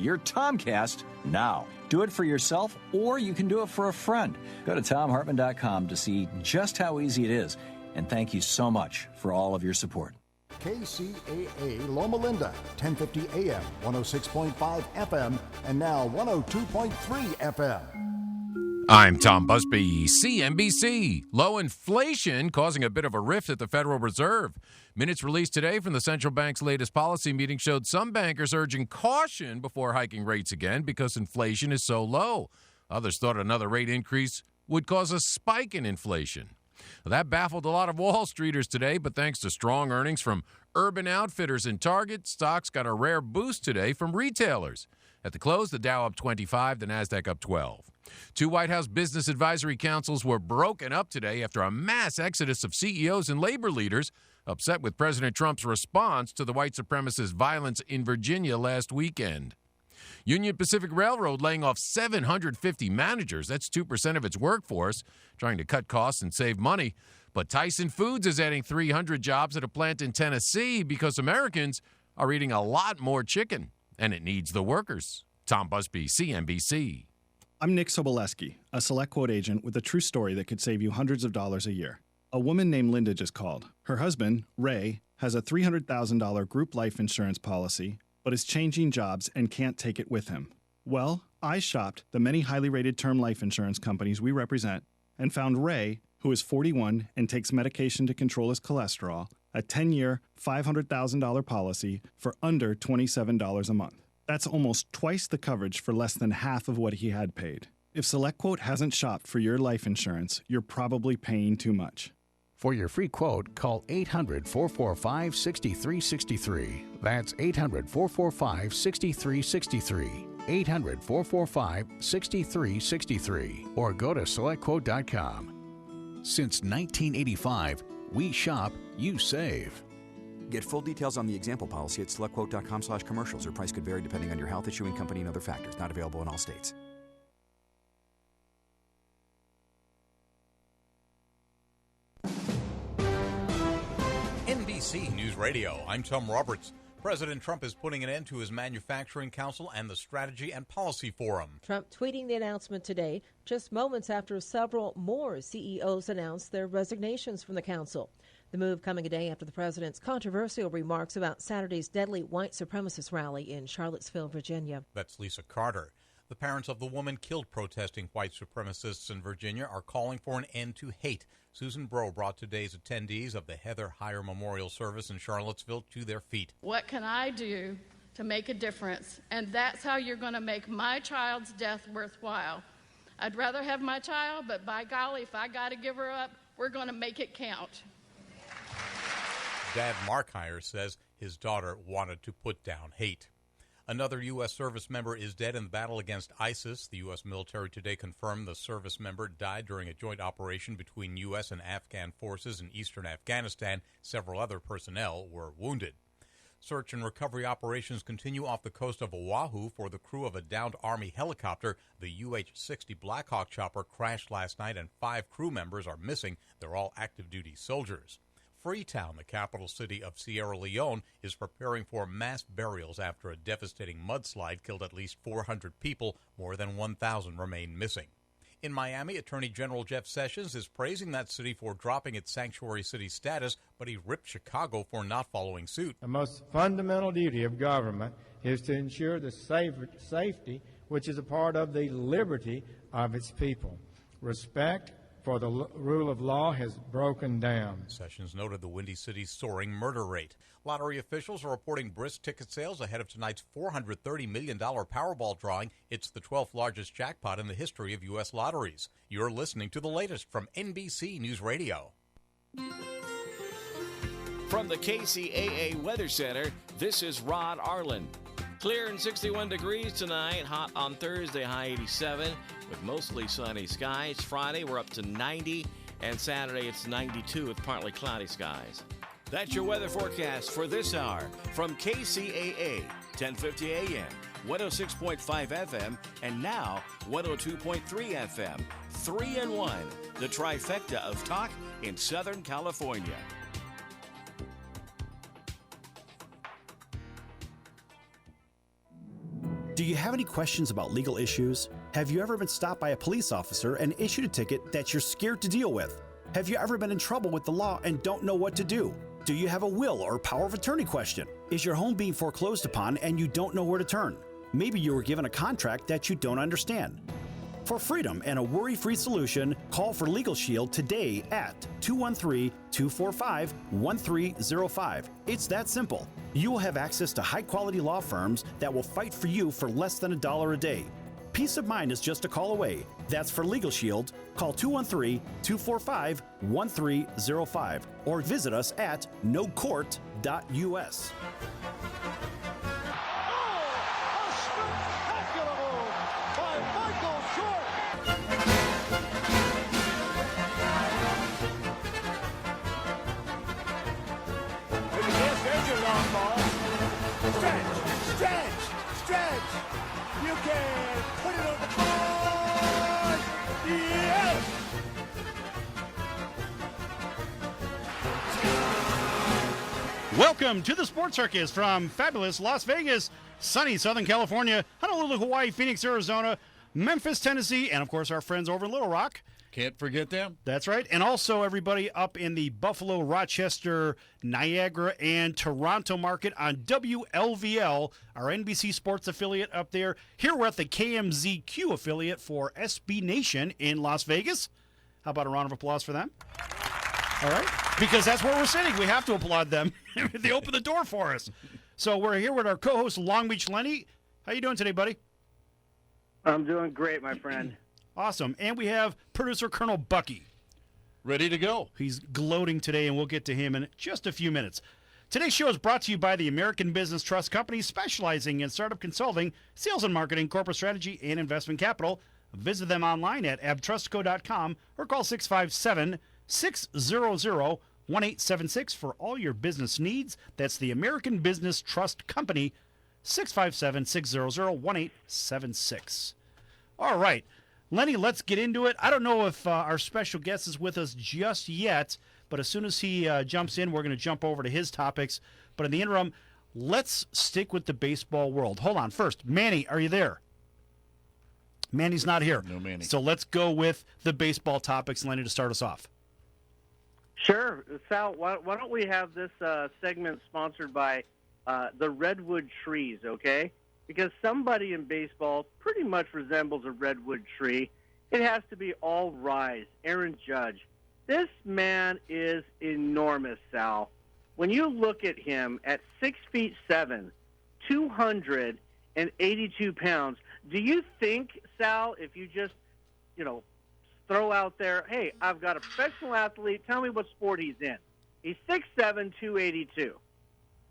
your Tomcast now. Do it for yourself, or you can do it for a friend. Go to TomHartman.com to see just how easy it is. And thank you so much for all of your support. KCAA Loma Linda, 1050 AM, 106.5 FM, and now 102.3 FM. I'm Tom Busby, CNBC. Low inflation causing a bit of a rift at the Federal Reserve. Minutes released today from the central bank's latest policy meeting showed some bankers urging caution before hiking rates again because inflation is so low. Others thought another rate increase would cause a spike in inflation. That baffled a lot of Wall Streeters today, but thanks to strong earnings from Urban Outfitters and Target, stocks got a rare boost today from retailers. At the close, the Dow up 25, the Nasdaq up 12. Two White House business advisory councils were broken up today after a mass exodus of CEOs and labor leaders upset with President Trump's response to the white supremacist violence in Virginia last weekend. Union Pacific Railroad laying off 750 managers. That's 2% of its workforce, trying to cut costs and save money. But Tyson Foods is adding 300 jobs at a plant in Tennessee because Americans are eating a lot more chicken, and it needs the workers. Tom Busby, CNBC. I'm Nick Soboleski, a Select Quote agent with a true story that could save you hundreds of dollars a year. A woman named Linda just called. Her husband, Ray, has a $300,000 group life insurance policy, but is changing jobs and can't take it with him. Well, I shopped the many highly rated term life insurance companies we represent and found Ray, who is 41 and takes medication to control his cholesterol, a 10-year, $500,000 policy for under $27 a month. That's almost twice the coverage for less than half of what he had paid. If SelectQuote hasn't shopped for your life insurance, you're probably paying too much. For your free quote, call 800-445-6363. That's 800-445-6363. 800-445-6363. Or go to SelectQuote.com. Since 1985, we shop, you save. Get full details on the example policy at SelectQuote.com/commercials. Or price could vary depending on your health, issuing company, and other factors. Not available in all states. NBC News Radio, I'm Tom Roberts. President Trump is putting an end to his Manufacturing Council and the Strategy and Policy Forum. Trump tweeting the announcement today, just moments after several more CEOs announced their resignations from the council. The move coming a day after the president's controversial remarks about Saturday's deadly white supremacist rally in Charlottesville, Virginia. That's Lisa Carter. The parents of the woman killed protesting white supremacists in Virginia are calling for an end to hate. Susan Breaux brought today's attendees of the Heather Heyer Memorial Service in Charlottesville to their feet. What can I do to make a difference? And that's how you're going to make my child's death worthwhile. I'd rather have my child, but by golly, if I got to give her up, we're going to make it count. Dad Mark Heyer says his daughter wanted to put down hate. Another U.S. service member is dead in the battle against ISIS. The U.S. military today confirmed the service member died during a joint operation between U.S. and Afghan forces in eastern Afghanistan. Several other personnel were wounded. Search and recovery operations continue off the coast of Oahu for the crew of a downed Army helicopter. The UH-60 Black Hawk chopper crashed last night, and 5 crew members are missing. They're all active-duty soldiers. Freetown, the capital city of Sierra Leone, is preparing for mass burials after a devastating mudslide killed at least 400 people. More than 1,000 remain missing. In Miami, Attorney General Jeff Sessions is praising that city for dropping its sanctuary city status, but he ripped Chicago for not following suit. The most fundamental duty of government is to ensure the safety, which is a part of the liberty of its people. Respect for the rule of law has broken down. Sessions noted the Windy City's soaring murder rate. Lottery officials are reporting brisk ticket sales ahead of tonight's $430 million Powerball drawing. It's the 12th largest jackpot in the history of U.S. lotteries. You're listening to the latest from NBC News Radio. From the KCAA Weather Center, this is Rod Arlen. Clear and 61 degrees tonight, hot on Thursday, high 87, with mostly sunny skies. Friday, we're up to 90, and Saturday, it's 92 with partly cloudy skies. That's your weather forecast for this hour from KCAA, 1050 AM, 106.5 FM, and now 102.3 FM. 3-in-1, the trifecta of talk in Southern California. Do you have any questions about legal issues? Have you ever been stopped by a police officer and issued a ticket that you're scared to deal with? Have you ever been in trouble with the law and don't know what to do? Do you have a will or power of attorney question? Is your home being foreclosed upon and you don't know where to turn? Maybe you were given a contract that you don't understand. For freedom and a worry-free solution, call for Legal Shield today at 213-245-1305. It's that simple. You will have access to high-quality law firms that will fight for you for less than $1 a day. Peace of mind is just a call away. That's for Legal Shield. Call 213-245-1305 or visit us at nocourt.us. Welcome to the Sports Circus from fabulous Las Vegas, sunny Southern California, Honolulu, Hawaii, Phoenix, Arizona, Memphis, Tennessee, and of course our friends over in Little Rock. Can't forget them. That's right. And also everybody up in the Buffalo, Rochester, Niagara, and Toronto market on WLVL, our NBC Sports affiliate up there. Here we're at the KMZQ affiliate for SB Nation in Las Vegas. How about a round of applause for them? All right. Because that's where we're sitting. We have to applaud them. They opened the door for us. So we're here with our co-host, Long Beach Lenny. How you doing today, buddy? I'm doing great, my friend. Awesome. And we have producer Colonel Bucky. Ready to go. He's gloating today, and we'll get to him in just a few minutes. Today's show is brought to you by the American Business Trust Company, specializing in startup consulting, sales and marketing, corporate strategy, and investment capital. Visit them online at abtrustco.com or call 657-600-1876 for all your business needs. That's the American Business Trust Company, 657-600-1876. All right. Lenny, let's get into it. I don't know if our special guest is with us just yet, but as soon as he jumps in, we're going to jump over to his topics. But in the interim, let's stick with the baseball world. Hold on. First, Manny, are you there? Manny's not here. No Manny. So let's go with the baseball topics, Lenny, to start us off. Sure. Sal, why don't we have this segment sponsored by the redwood trees, okay? Because somebody in baseball pretty much resembles a redwood tree. It has to be All Rise, Aaron Judge. This man is enormous, Sal. When you look at him at 6'7", 282 pounds, do you think, Sal, if you just, throw out there, hey, I've got a professional athlete, tell me what sport he's in. He's 6'7", 282.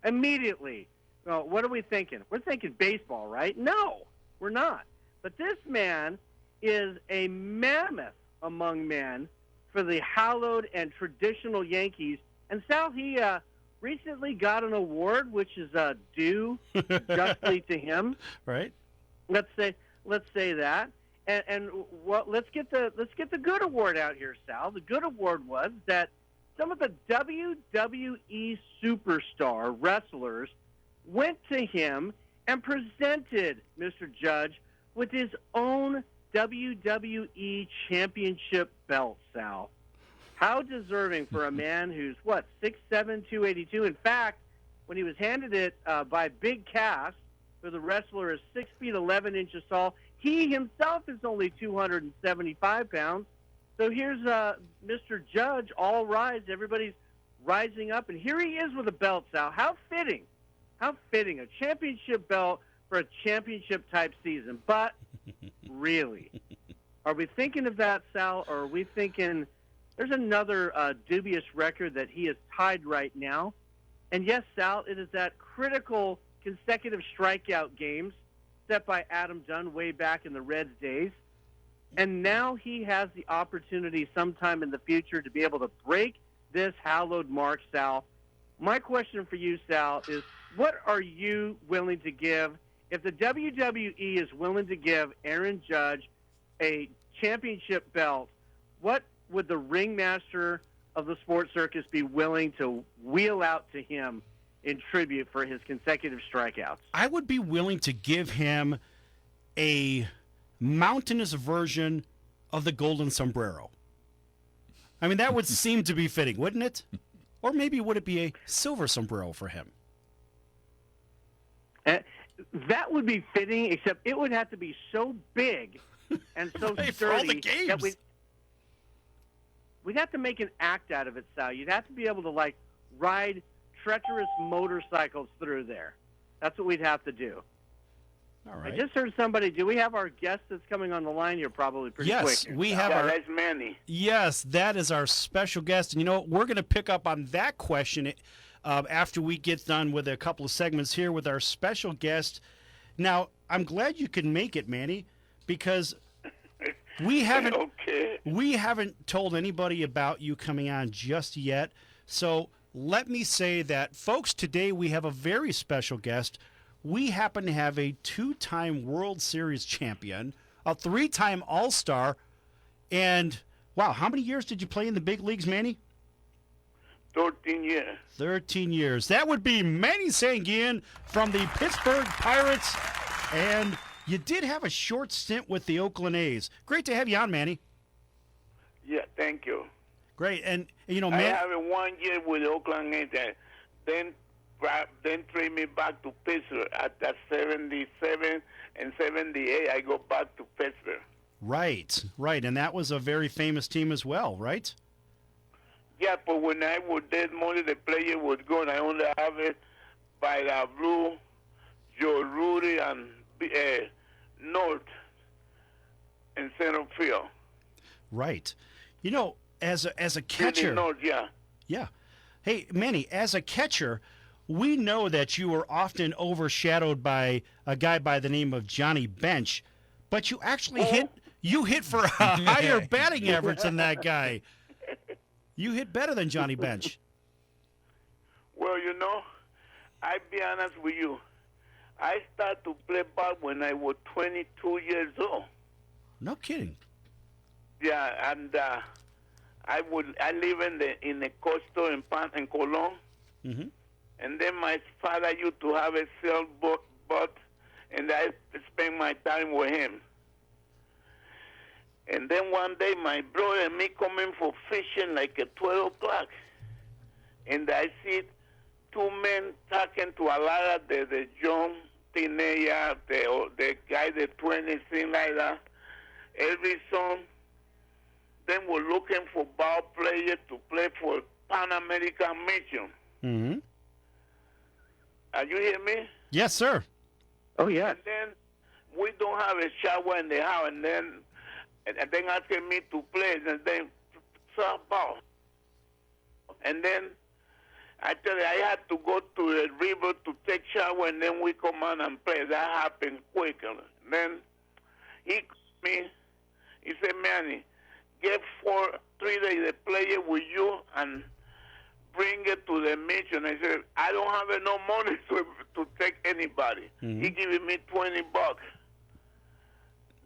Immediately, what are we thinking? We're thinking baseball, right? No, we're not. But this man is a mammoth among men for the hallowed and traditional Yankees. And Sal, he recently got an award, which is due justly to him. Right. Let's say that. And let's get the good award out here, Sal. The good award was that some of the WWE superstar wrestlers went to him and presented Mr. Judge with his own WWE championship belt, Sal. How deserving for a man who's, 6'7", 282. In fact, when he was handed it by Big Cass, who the wrestler is 6 feet 11 inches tall, he himself is only 275 pounds. So here's Mr. Judge, All Rise. Everybody's rising up, and here he is with a belt, Sal. How fitting. How fitting, a championship belt for a championship-type season. But really, are we thinking of that, Sal, or are we thinking there's another dubious record that he is tied right now? And yes, Sal, it is that critical consecutive strikeout games set by Adam Dunn way back in the Reds days. And now he has the opportunity sometime in the future to be able to break this hallowed mark, Sal. My question for you, Sal, is what are you willing to give if the WWE is willing to give Aaron Judge a championship belt? What would the ringmaster of the Sports Circus be willing to wheel out to him in tribute for his consecutive strikeouts? I would be willing to give him a mountainous version of the golden sombrero? I mean, that would seem to be fitting, wouldn't it? Or maybe would it be a silver sombrero for him? That would be fitting, except it would have to be so big and so Right, sturdy for all the games. that we'd have to make an act out of it, Sal. You'd have to be able to, like, ride treacherous motorcycles through there. That's what we'd have to do. All right. I just heard somebody. Do we have our guest that's coming on the line here? Probably pretty quick. Yes, here, we Sal. have our. That's Manny. Yes, that is our special guest. And you know what? We're going to pick up on that question after we get done with a couple of segments here with our special guest. Now, I'm glad you could make it, Manny, because we haven't told anybody about you coming on just yet. So let me say that, folks, today we have a very special guest. We happen to have a 2-time World Series champion, a 3-time All-Star, and, wow, how many years did you play in the big leagues, Manny? 13 years. 13 years. That would be Manny Sanguillen from the Pittsburgh Pirates, and you did have a short stint with the Oakland A's. Great to have you on, Manny. Yeah, thank you. Great, and, you know, I have 1 year with the Oakland A's, then trade me back to Pittsburgh. At that 77 and 78, I go back to Pittsburgh. Right, and that was a very famous team as well, right? Yeah, but when I was there, most of the players was gone. I only have it by the Blue, Joe Rudy, and North and center field. Right. You know, as a catcher. North, yeah. Yeah. Hey, Manny, as a catcher, we know that you were often overshadowed by a guy by the name of Johnny Bench, but you actually hit for a higher batting average than that guy. You hit better than Johnny Bench. Well, you know, I'll be honest with you. I started to play ball when I was 22 years old. No kidding. Yeah, and I live in the coastal in Cologne. Mm-hmm. And then my father used to have a sailboat, and I spent my time with him. And then one day, my brother and me coming for fishing like at 12 o'clock. And I see 2 men talking to a lot of the young teenager, the guy, the 20, thing like that. Every son, then we're looking for ball players to play for Pan American Mission. Mm-hmm. Are you hear me? Yes, sir. Oh, yeah. And then we don't have a shower in the house, and then asking me to play, and then softball. And then I tell you, I had to go to the river to take shower, and then we come on and play. That happened quick. And then he called me. He said, Manny, get 3 days a player with you and bring it to the mission. I said, I don't have enough money to take anybody. Mm-hmm. He giving me $20.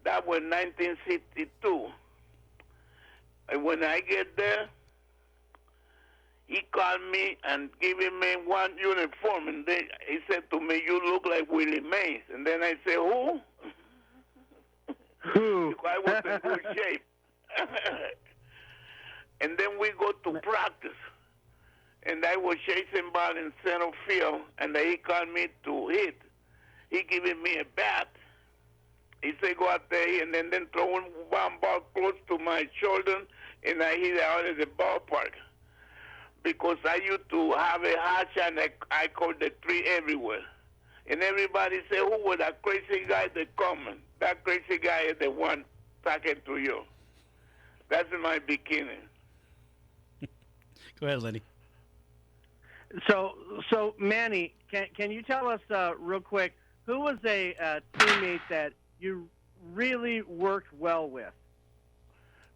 That was 1962. And when I get there, he called me and giving me one uniform. And then he said to me, you look like Willie Mays. And then I said, who? Who? I was in good shape. And then we go to practice. And I was chasing ball in center field, and then he called me to hit. He giving me a bat. He said, go out there, and then throwing one ball close to my shoulder, and I hit it out of the ballpark. Because I used to have a hot shot, and I called the 3 everywhere. And everybody said, who was that crazy guy that coming? That crazy guy is the one talking to you. That's my beginning. Go ahead, Lenny. So Manny, can you tell us real quick, who was a teammate that you really worked well with?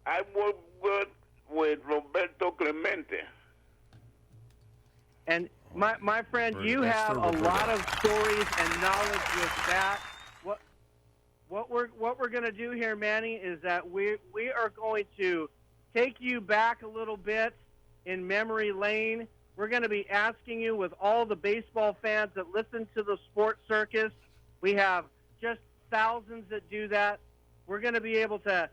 I worked good with Roberto Clemente. And my friend, you have a lot of stories and knowledge with that. What we're going to do here, Manny, is that we are going to take you back a little bit in memory lane. We're going to be asking you, with all the baseball fans that listen to the Sports Circus, we have just thousands that do that. We're going to be able to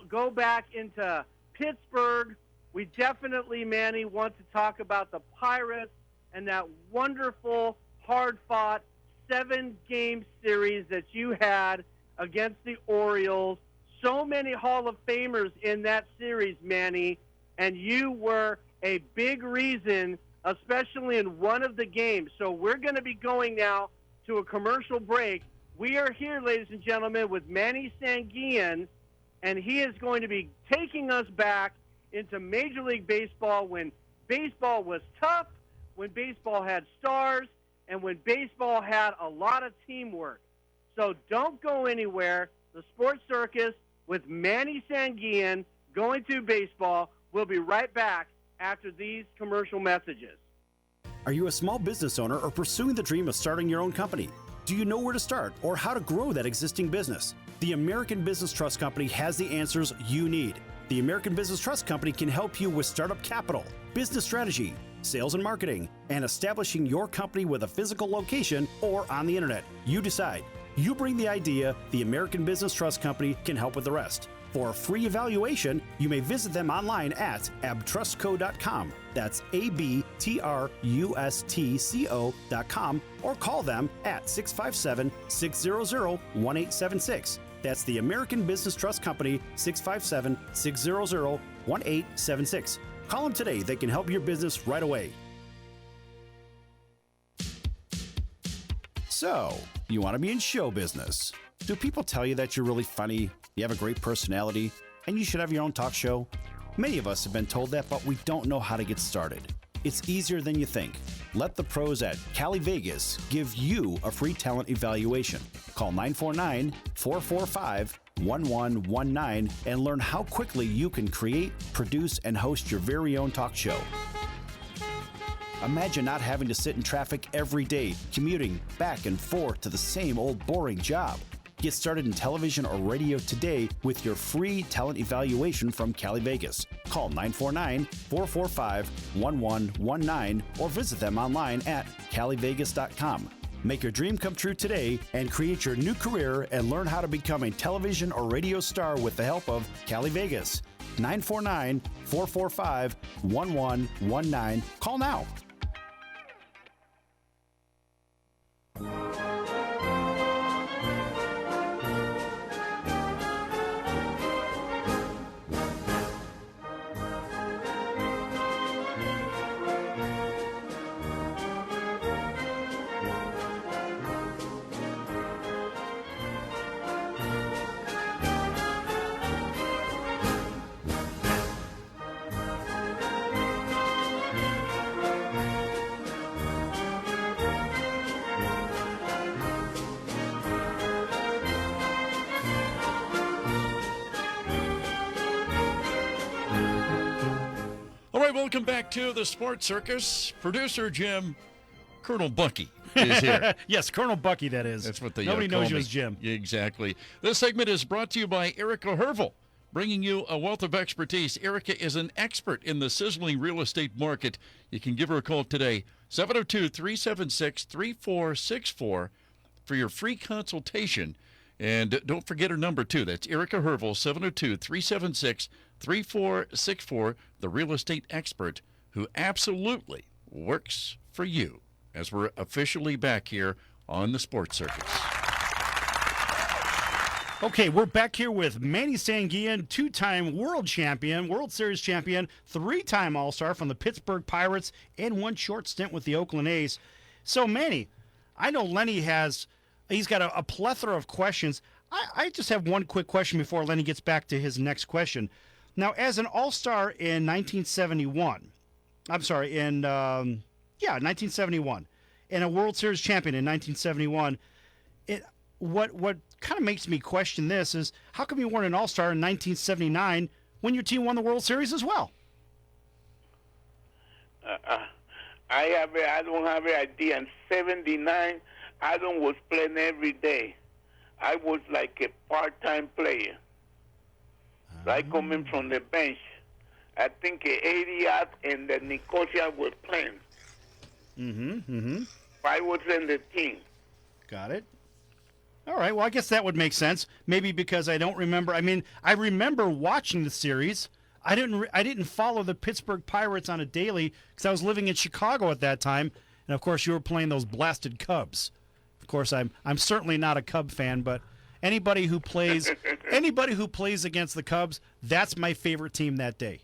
go back into Pittsburgh. We definitely, Manny, want to talk about the Pirates and that wonderful, hard-fought 7-game series that you had against the Orioles. So many Hall of Famers in that series, Manny, and you were a big reason, especially in one of the games. So we're going to be going now to a commercial break. We are here, ladies and gentlemen, with Manny Sanguillen, and he is going to be taking us back into Major League Baseball when baseball was tough, when baseball had stars, and when baseball had a lot of teamwork. So don't go anywhere. The Sports Circus with Manny Sanguillen going to baseball. We'll be right back after these commercial messages. Are you a small business owner or pursuing the dream of starting your own company? Do you know where to start or how to grow that existing business? The American Business Trust Company has the answers you need. The American Business Trust Company can help you with startup capital, business strategy, sales and marketing, and establishing your company with a physical location or on the internet. You decide. You bring the idea, the American Business Trust Company can help with the rest. For a free evaluation, you may visit them online at abtrustco.com. That's ABTRUSTCO.com, or call them at 657-600-1876. That's the American Business Trust Company, 657-600-1876. Call them today. They can help your business right away. So, you want to be in show business. Do people tell you that you're really funny, you have a great personality, and you should have your own talk show? Many of us have been told that, but we don't know how to get started. It's easier than you think. Let the pros at Cali Vegas give you a free talent evaluation. Call 949-445-1119 and learn how quickly you can create, produce, and host your very own talk show. Imagine not having to sit in traffic every day, commuting back and forth to the same old boring job. Get started in television or radio today with your free talent evaluation from Cali Vegas. Call 949-445-1119 or visit them online at calivegas.com. Make your dream come true today and create your new career and learn how to become a television or radio star with the help of Cali Vegas. 949-445-1119. Call now. Welcome back to the Sports Circus. Producer Jim, Colonel Bucky is here. Yes, Colonel Bucky, that is. That's what they Nobody knows you me. as Jim. Exactly. This segment is brought to you by Erica Hervel, bringing you a wealth of expertise. Erica is an expert in the sizzling real estate market. You can give her a call today, 702-376-3464 for your free consultation. And don't forget her number, too. That's Erica Hervel, 702-376-3464, the real estate expert who absolutely works for you, as we're officially back here on the Sports Circus. Okay, we're back here with Manny Sanguillen, two-time world champion, World Series champion, three-time All-Star from the Pittsburgh Pirates, and one short stint with the Oakland A's. So, Manny, I know Lenny he's got a plethora of questions. I just have one quick question before Lenny gets back to his next question. Now, as an All-Star in 1971, 1971, and a World Series champion in 1971, what kind of makes me question this is, how come you weren't an All-Star in 1979 when your team won the World Series as well? I don't have an idea. In 79, I was playing every day. I was like a part-time player. I come in from the bench. I think 80 out and the Nicosia was playing. Mm-hmm. I was in the team. Got it. All right, well, I guess that would make sense. Maybe because I don't remember. I mean, I remember watching the series. I didn't follow the Pittsburgh Pirates on a daily because I was living in Chicago at that time, and of course you were playing those blasted Cubs. Of course, I'm certainly not a Cub fan, but anybody who plays against the Cubs, that's my favorite team that day.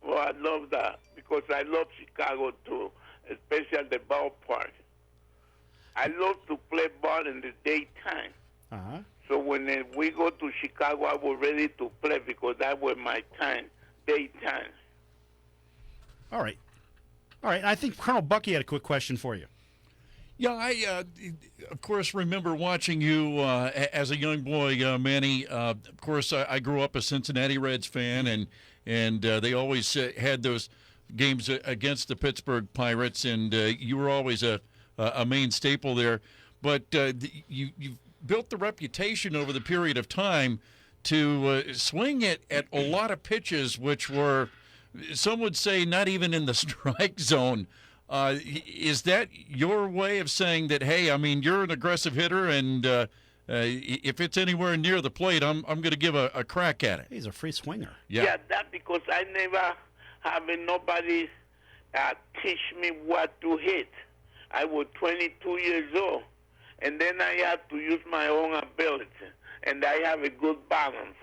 Well, I love that because I love Chicago too, especially the ballpark. I love to play ball in the daytime. Uh-huh. So when we go to Chicago, I was ready to play because that was my time, daytime. All right. I think Colonel Bucky had a quick question for you. Yeah, I, of course, remember watching you as a young boy, Manny. Of course, I grew up a Cincinnati Reds fan, and they always had those games against the Pittsburgh Pirates, and you were always a main staple there. But you've built the reputation over the period of time to swing it at a lot of pitches, which were, some would say, not even in the strike zone. Is that your way of saying that, hey, I mean, you're an aggressive hitter, and if it's anywhere near the plate, I'm going to give a crack at it? He's a free swinger. Yeah, that because I never have nobody teach me what to hit. I was 22 years old, and then I had to use my own ability, and I have a good balance.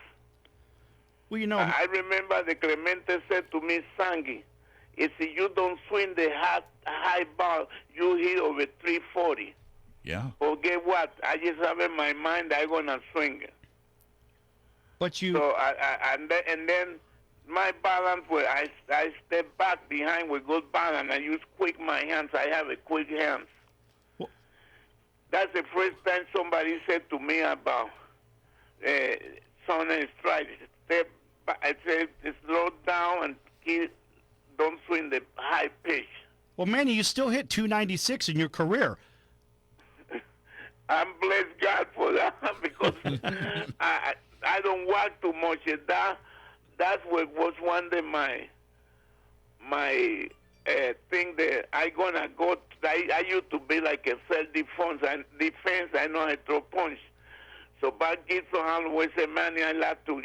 Well, you know, I remember the Clemente said to me, Sangi, if you don't swing the high ball, you hit over 340. Yeah. Well, guess what? I just have in my mind I'm going to swing it. But you... So, and then my balance, where I step back behind with good balance. I use quick my hands. I have a quick hands. Well, that's the first time somebody said to me about son and strike. Step back. I said, slow down and don't swing the high pitch. Well, Manny, you still hit 296 in your career. I'm blessed God for that because I don't walk too much. That's what was one of my thing that I gonna go. I used to be like a self-defense. I know I throw punch. So back Gibson always said, Manny, I like to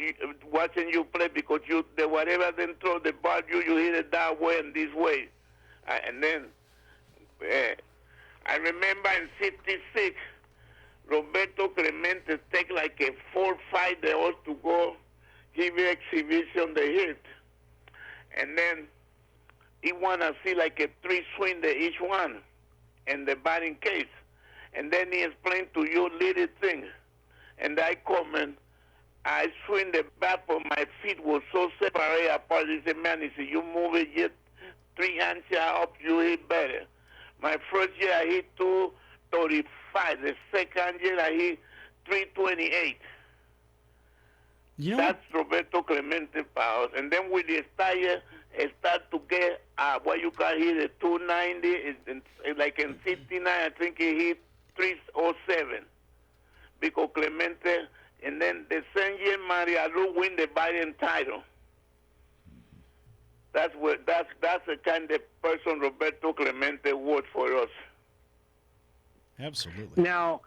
watching you play because whatever then throw the ball, you hit it that way and this way. And then I remember in '66, Roberto Clemente take like a 4-5 they ought to go give you exhibition the hit. And then he want to see like a 3 swing to each one in the batting case. And then he explained to you little things. And I comment, I swing the bat, but my feet were so separated apart. He said, man, he said, you move it yet 3 inches up, you hit better. My first year I hit 235. The second year I hit 328. That's Roberto Clemente powers. And then with the style, I start to get what you call here the 290. Like in 59, I think he hit 307. Because Clemente, and then the same year Maria Lu win the batting title. That's the kind of person Roberto Clemente was for us. Absolutely. Now,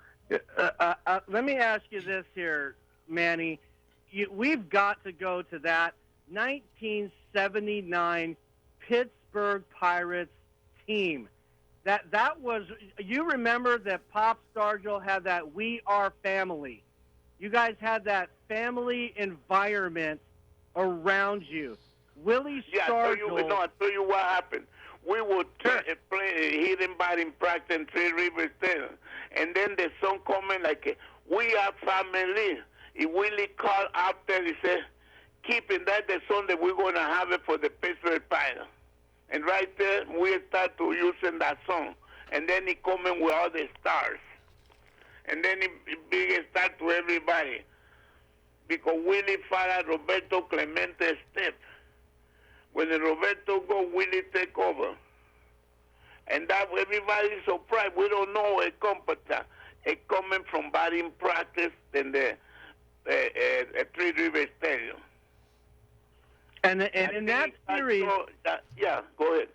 let me ask you this here, Manny. We've got to go to that 1979 Pittsburgh Pirates team. That was, you remember that Pop Stargell had that We Are Family. You guys had that family environment around you. Willie Stargell. I'll tell you what happened. We would play hitting batting practice in Three Rivers Stadium. And then the song coming like, We Are Family. He Willie called out there, he said, keeping that the song that we're going to have it for the Pittsburgh Pirates. And right there, we start to using that song. And then he come in with all the stars. And then he big a star to everybody. Because Willie followed Roberto Clemente's step. When the Roberto go, Willie take over. And that everybody's surprised. We don't know a competitor. It coming from batting practice in the Three Rivers Stadium. And in that series, yeah, go ahead.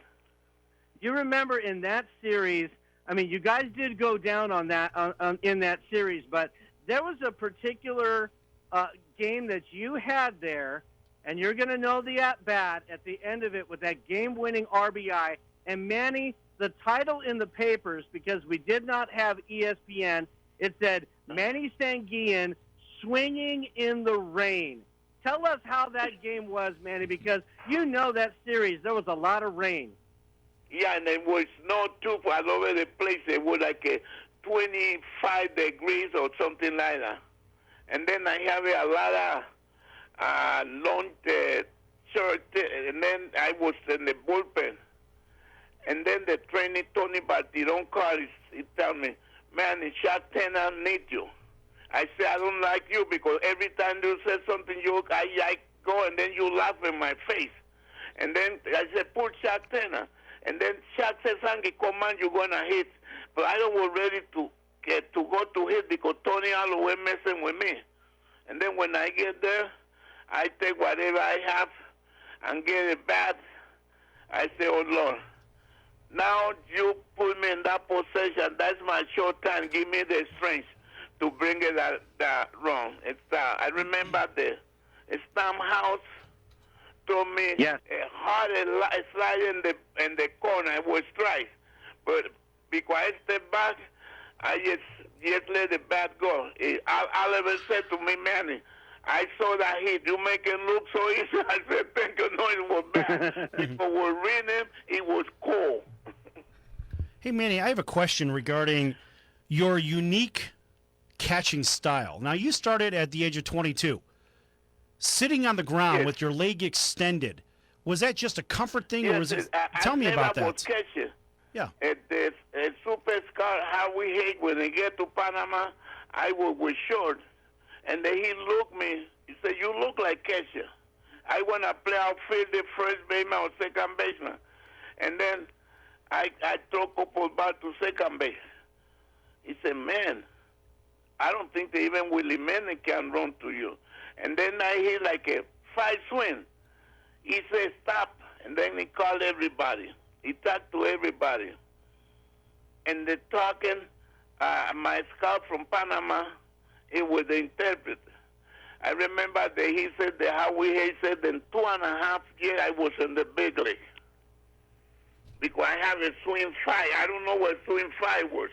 You remember in that series, I mean, you guys did go down on that in that series, but there was a particular game that you had there, and you're going to know the at-bat at the end of it with that game-winning RBI. And, Manny, the title in the papers, because we did not have ESPN, it said, Manny Sanguillen swinging in the rain. Tell us how that game was, Manny, because you know that series, there was a lot of rain. Yeah, and it was not too far all over the place. It was like 25 degrees or something like that. And then I have a lot of long shirt, and then I was in the bullpen. And then the trainer, Tony Bartiron, called. He told me, man, the shot 10, I need you. I said, I don't like you because every time you say something, I go and then you laugh in my face. And then I said, put shot 10. And then shot says, come on, you're going to hit. But I was ready to go to hit because Tony Allo was messing with me. And then when I get there, I take whatever I have and get it back. I say, oh, Lord, now you put me in that position. That's my short time. Give me the strength to bring it that wrong. I remember the Stamp House told me a hard slide in the corner. It was strike. But because I stepped back, I just let the bat go. Oliver said to me, Manny, I saw that hit. You make it look so easy. I said, thank you. No, it was bad. People were reading. It was cold. Hey, Manny, I have a question regarding your unique catching style. Now, you started at the age of 22. Sitting on the ground with your leg extended, was that just a comfort thing, or was it? Tell me about that. Yeah. The super scar, how we hate when they get to Panama, I was short. And then he looked me, he said, you look like catcher. I want to play outfield, the first baseman or second baseman. And then I throw a couple balls to second base. He said, man, I don't think that even Willie Manning can run to you. And then I hear like a 5 swing. He said, stop. And then he called everybody. He talked to everybody. And they talking, my scout from Panama, he was the interpreter. I remember that he said that how he said in 2.5 years I was in the big league. Because I have a swing 5. I don't know what swing 5 was.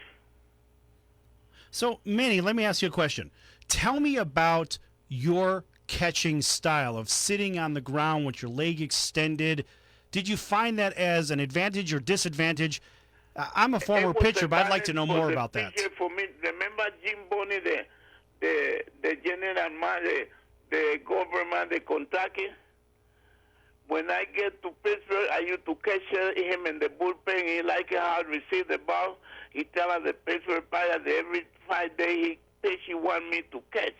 So, Manny, let me ask you a question. Tell me about your catching style of sitting on the ground with your leg extended. Did you find that as an advantage or disadvantage? I'm a former pitcher, but I'd like to know more about that. For me, remember Jim Boney, the general manager, the governor of Kentucky? When I get to Pittsburgh, I used to catch him in the bullpen. He liked how to receive the ball. He tell us the Pittsburgh Pirates that every 5 days he want me to catch.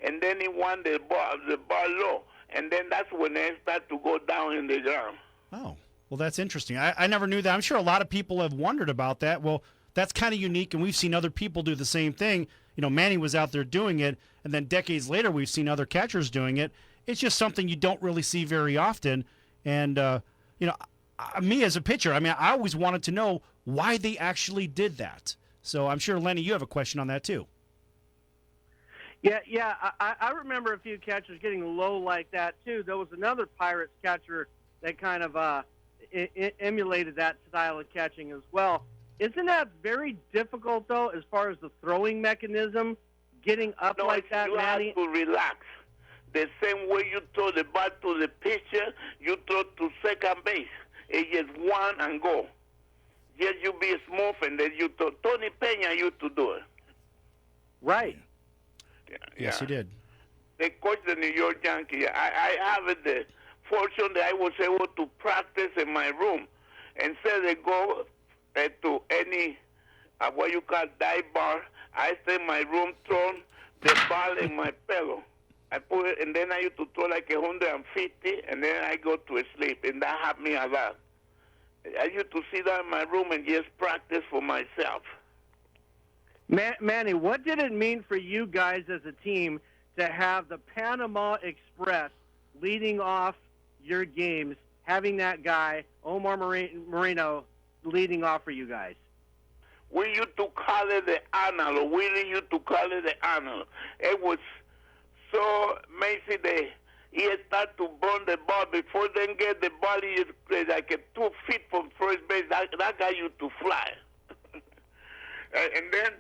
And then he want the ball low. And then that's when they start to go down in the ground. Oh, well, that's interesting. I never knew that. I'm sure a lot of people have wondered about that. Well, that's kind of unique, and we've seen other people do the same thing. You know, Manny was out there doing it, and then decades later we've seen other catchers doing it. It's just something you don't really see very often. And, me as a pitcher, I mean, I always wanted to know why they actually did that. So I'm sure, Lenny, you have a question on that too. Yeah. I remember a few catchers getting low like that, too. There was another Pirates catcher that kind of emulated that style of catching as well. Isn't that very difficult, though, as far as the throwing mechanism, getting up like that, Manny? You have to relax. The same way you throw the ball to the pitcher, you throw to second base. It's just one and go. Just you be smooth, and then you throw. Tony Peña used to do it. Right. Yeah. Yes, he did. They coach the New York Yankees. I have the fortune that I was able to practice in my room. Instead they go to any, what you call dive bar, I stay in my room, throw the ball in my pillow. I put it, and then I used to throw like 150, and then I go to sleep, and that helped me a lot. I used to sit down in my room and just practice for myself. Manny, what did it mean for you guys as a team to have the Panama Express leading off your games, having that guy, Omar Moreno, leading off for you guys? We used to call it the analog. We didn't used to call it the analog. It was so amazing that he started to burn the ball before then get the ball like 2 feet from first base. That guy used to fly. And then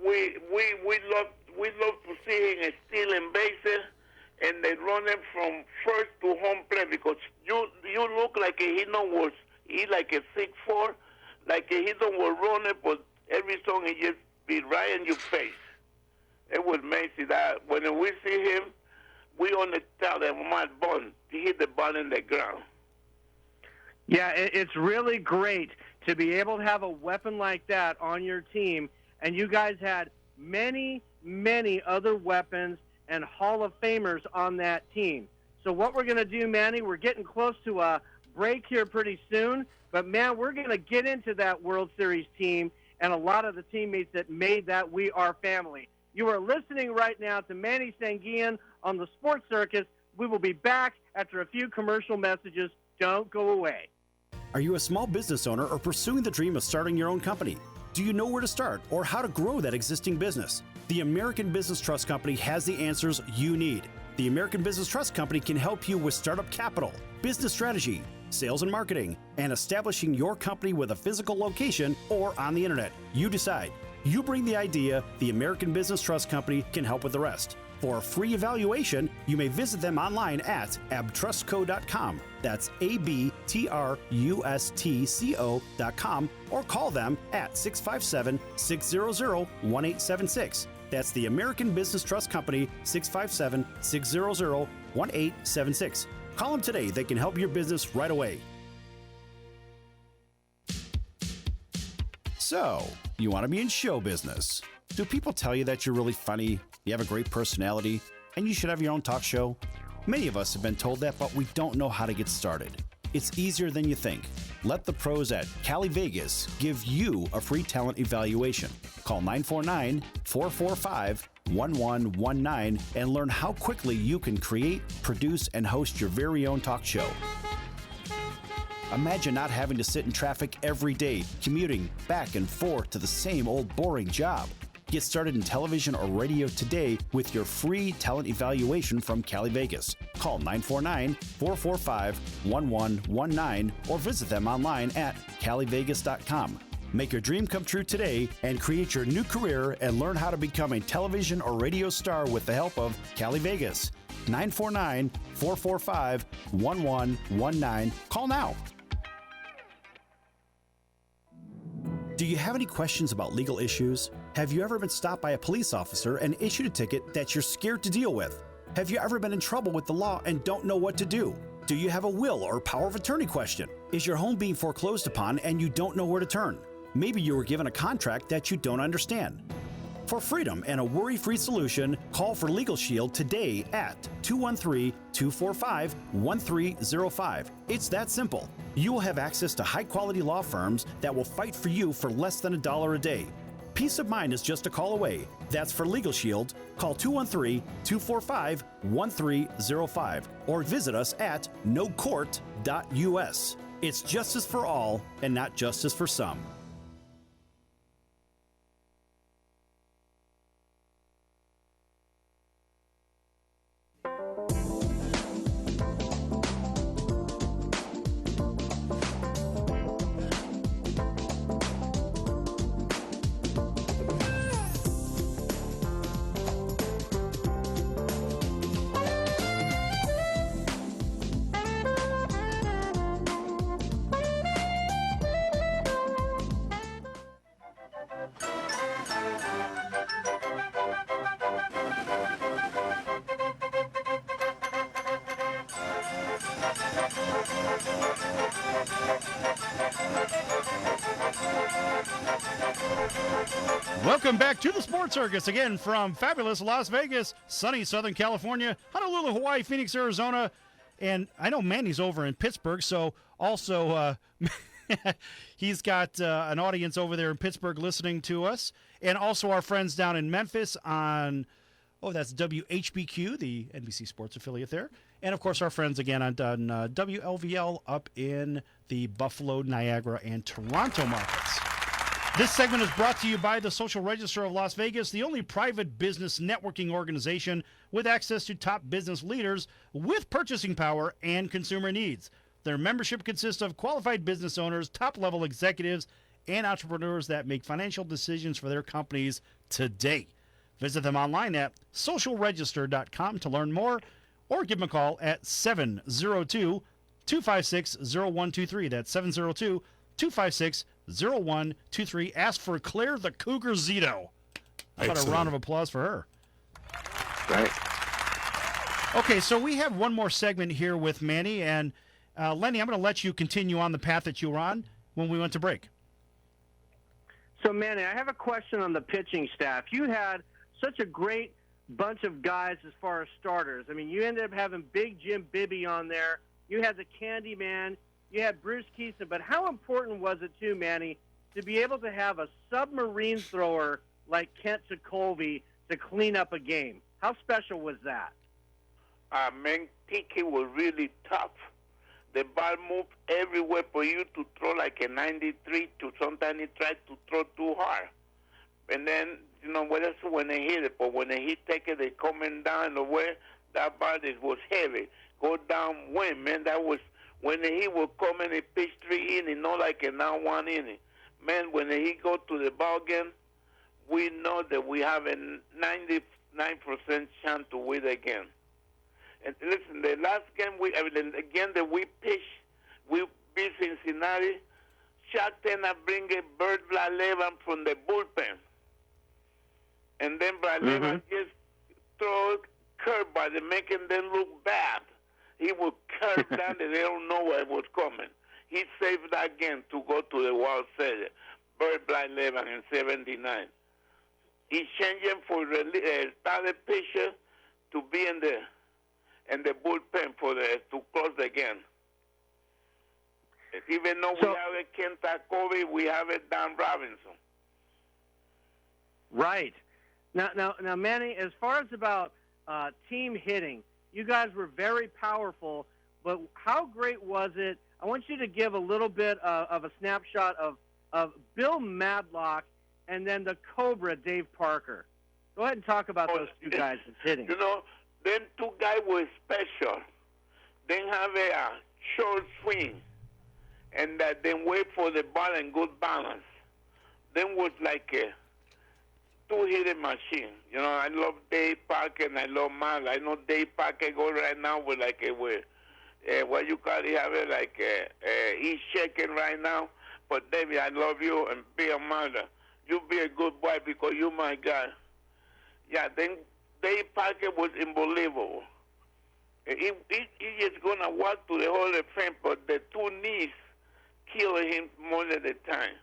we love to see him stealing bases and they running from first to home plate because you look like he like a 6'4", like he don't was running, but every song he just be right in your face. It was amazing that when we see him, we only tell them my ball to hit the ball in the ground. Yeah, it's really great to be able to have a weapon like that on your team, and you guys had many, many other weapons and Hall of Famers on that team. So what we're going to do, Manny, we're getting close to a break here pretty soon, but, man, we're going to get into that World Series team and a lot of the teammates that made that We Are Family. You are listening right now to Manny Sanguillen on the Sports Circus. We will be back after a few commercial messages. Don't go away. Are you a small business owner or pursuing the dream of starting your own company? Do you know where to start or how to grow that existing business? The American Business Trust Company has the answers you need. The American Business Trust Company can help you with startup capital, business strategy, sales and marketing, and establishing your company with a physical location or on the internet. You decide. You bring the idea, the American Business Trust Company can help with the rest. For a free evaluation, you may visit them online at abtrustco.com. That's ABTRUSTCO.com or call them at 657-600-1876. That's the American Business Trust Company, 657-600-1876. Call them today. They can help your business right away. So, you want to be in show business. Do people tell you that you're really funny, you have a great personality, and you should have your own talk show? Many of us have been told that, but we don't know how to get started. It's easier than you think. Let the pros at Cali Vegas give you a free talent evaluation. Call 949-445-1119 and learn how quickly you can create, produce, and host your very own talk show. Imagine not having to sit in traffic every day, commuting back and forth to the same old boring job. Get started in television or radio today with your free talent evaluation from Cali Vegas. Call 949-445-1119 or visit them online at calivegas.com. Make your dream come true today and create your new career and learn how to become a television or radio star with the help of Cali Vegas. 949-445-1119. Call now. Do you have any questions about legal issues? Have you ever been stopped by a police officer and issued a ticket that you're scared to deal with? Have you ever been in trouble with the law and don't know what to do? Do you have a will or power of attorney question? Is your home being foreclosed upon and you don't know where to turn? Maybe you were given a contract that you don't understand. For freedom and a worry-free solution, call for Legal Shield today at 213-245-1305. It's that simple. You will have access to high-quality law firms that will fight for you for less than $1 a day. Peace of mind is just a call away. That's for Legal Shield. Call 213-245-1305 or visit us at nocourt.us. It's justice for all and not justice for some. Welcome back to the Sports Circus, again from fabulous Las Vegas, sunny Southern California, Honolulu, Hawaii, Phoenix, Arizona, and I know Manny's over in Pittsburgh, so also he's got an audience over there in Pittsburgh listening to us, and also our friends down in Memphis on, that's WHBQ, the NBC Sports affiliate there, and of course our friends again on WLVL up in the Buffalo, Niagara, and Toronto markets. This segment is brought to you by the Social Register of Las Vegas, the only private business networking organization with access to top business leaders with purchasing power and consumer needs. Their membership consists of qualified business owners, top-level executives, and entrepreneurs that make financial decisions for their companies today. Visit them online at socialregister.com to learn more, or give them a call at 702-256-0123. That's 702-256-0123. Ask for Claire the Cougar Zito. How about a round of applause for her? Right. Okay, so we have one more segment here with Manny, and Lenny, I'm going to let you continue on the path that you were on when we went to break. So, Manny, I have a question on the pitching staff. You had such a great bunch of guys as far as starters. I mean, you ended up having Big Jim Bibby on there. You had the Candy Man. You had Bruce Keeson. But how important was it, too, Manny, to be able to have a submarine thrower like Kent Tekulve to clean up a game? How special was that? Man, Tiki was really tough. The ball moved everywhere for you to throw like a 93 to sometimes he tried to throw too hard. And then, you know, well, that's when they hit it. But when they hit take it, they coming down the way, that ball was heavy. Go downwind, man. That was when he would come and he pitch 3 innings, not like a now 1 inning. Man, when he go to the ball game, we know that we have a 99% chance to win again. And listen, the last game that we pitched, we beat Cincinnati. Chuck Tanner bring a Bird Blalevan from the bullpen. And then Blalevan just throw curveball to making them look bad. He would curve down and they don't know where it was coming. He saved that game to go to the World Series. Bird Blalevan in 79. He's changing for started pitcher to be in the bullpen to close the game. Even though we have a Kent Tekulve, we have a Dan Robinson. Right. Now, Manny, as far as about team hitting, you guys were very powerful, but how great was it? I want you to give a little bit of a snapshot of Bill Madlock and then the Cobra, Dave Parker. Go ahead and talk about those two guys hitting. You know, them two guys were special. They have a short swing, and then wait for the ball and good balance. Then was like a two-hitting machine. You know, I love Dave Parker and I love Mal. I know Dave Parker go right now with like what you call it, have it like he's shaking right now. But David, I love you and be a mother. You be a good boy because you my guy. Yeah, then Dave Parker was unbelievable. He is going to walk to the Hall of Fame, but the two knees kill him more than the time.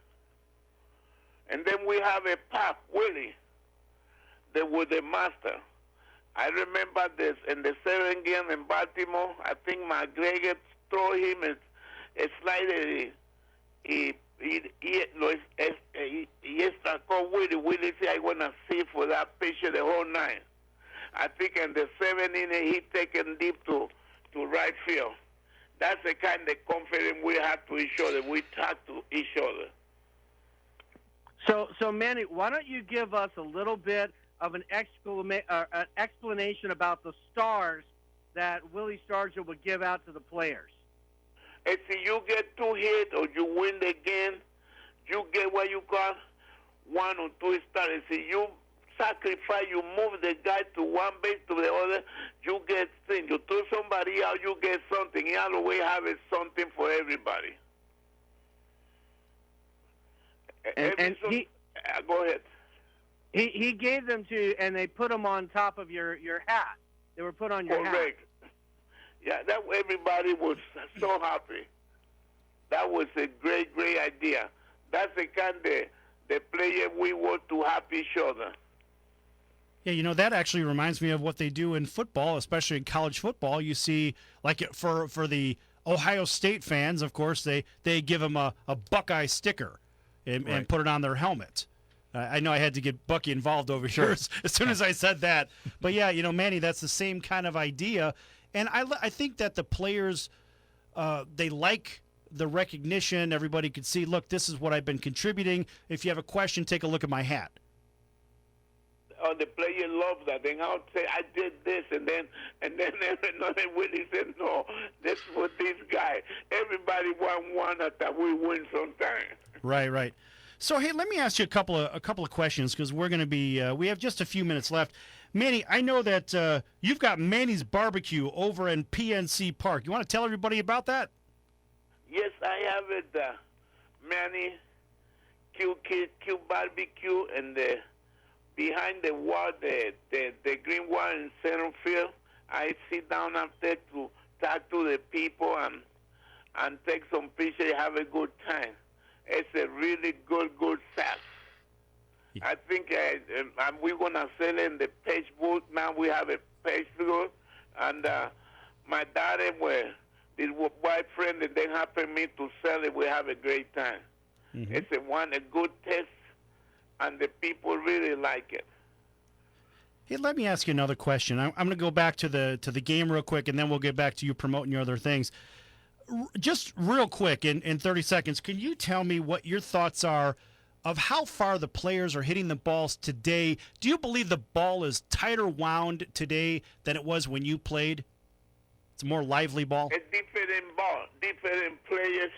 And then we have a Pop, Willie, that was the master. I remember this in the 7th game in Baltimore. I think McGregor threw him and slightly he called Willie. Willie said, I want to see for that pitcher the whole night. I think in the 7th inning, he taken deep to right field. That's the kind of confidence we have to each other. We talk to each other. So Manny, why don't you give us a little bit of an explanation about the stars that Willie Stargell would give out to the players? If you get 2 hits or you win the game, you get what you call 1 or 2 stars. If you sacrifice, you move the guy to one base to the other, you get things. You throw somebody out, you get something. He always have something for everybody. And he go ahead. He gave them to you, and they put them on top of your hat. They were put on your Correct. hat. Yeah, that everybody was so happy. That was a great idea. That's the kind of the player we want to help each other. Yeah, you know, that actually reminds me of what they do in football, especially in college football. You see, like for the Ohio State fans, of course, they give them a Buckeye sticker and put it on their helmet. I know I had to get Bucky involved over here as soon as I said that. But, yeah, you know, Manny, that's the same kind of idea. And I think that the players, they like the recognition. Everybody could see, look, this is what I've been contributing. If you have a question, take a look at my hat. Oh, the player loves that. Then I'll say, I did this, and then another Willie said, no, this was this guy. Everybody want one after we win sometime. Right. So, hey, let me ask you a couple of questions because we're going to be we have just a few minutes left. Manny, I know that you've got Manny's Barbecue over in PNC Park. You want to tell everybody about that? Yes, I have it. Manny Q Barbecue, and behind the wall, the green wall in center field. I sit down up there to talk to the people and take some pictures, have a good time. It's a really good sauce. I think we're going to sell it in the page booth. Now we have a page booth. And my daughter, this boyfriend, and they helping me to sell it. We have a great time. Mm-hmm. It's a good taste, and the people really like it. Hey, let me ask you another question. I'm going to go back to the game real quick, and then we'll get back to you promoting your other things. Just real quick, in 30 seconds, can you tell me what your thoughts are of how far the players are hitting the balls today? Do you believe the ball is tighter wound today than it was when you played? It's a more lively ball? A different ball, different players,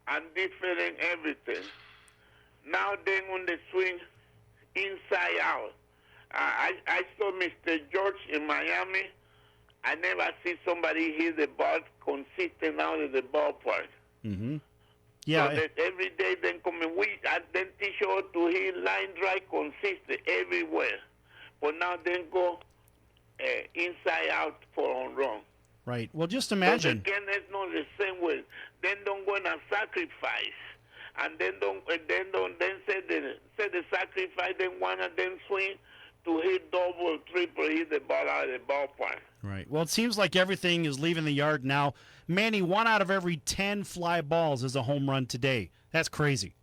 and different everything. Now then on the swing, inside out. I saw Mr. George in Miami. I never see somebody hit the ball consistent out of the ballpark. Mm-hmm. Yeah. So that every day then then teach you how to hit line drive consistent everywhere. But now then go inside out for home run. Right. Well, just imagine. So again, it's not the same way. Then don't go and sacrifice, and then say the sacrifice. Then wanna then swing to hit double, triple, hit the ball out of the ballpark. Right. Well, it seems like everything is leaving the yard now. Manny, 1 out of every 10 fly balls is a home run today. That's crazy.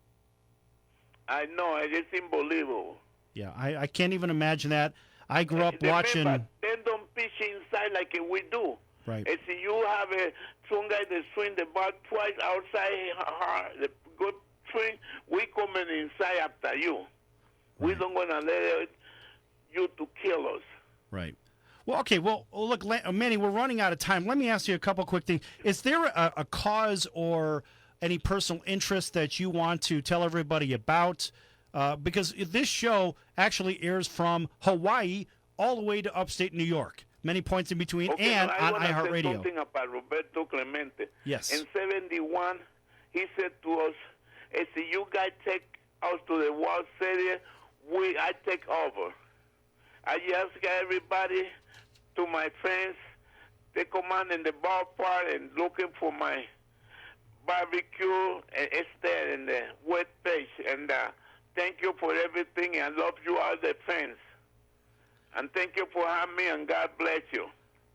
I know. It's unbelievable. Yeah, I can't even imagine that. I grew up watching. Then don't pitch inside like we do. Right. It's you have some guy that swing the ball twice outside hard, the good swing. We coming inside after you. Right. We don't gonna let you to kill us. Right. Well, okay. Well, look, Manny, we're running out of time. Let me ask you a couple quick things. Is there a cause or any personal interest that you want to tell everybody about? Because this show actually airs from Hawaii all the way to upstate New York. Many points in between, okay, and I on iHeartRadio. I want to say something about Roberto Clemente. Yes. In 71, he said to us, if you guys take us to the World Series, I take over. I just got everybody, to my friends, they come on in the ballpark and looking for my barbecue. It's there in the web page. And thank you for everything. I love you all the fans. And thank you for having me, and God bless you.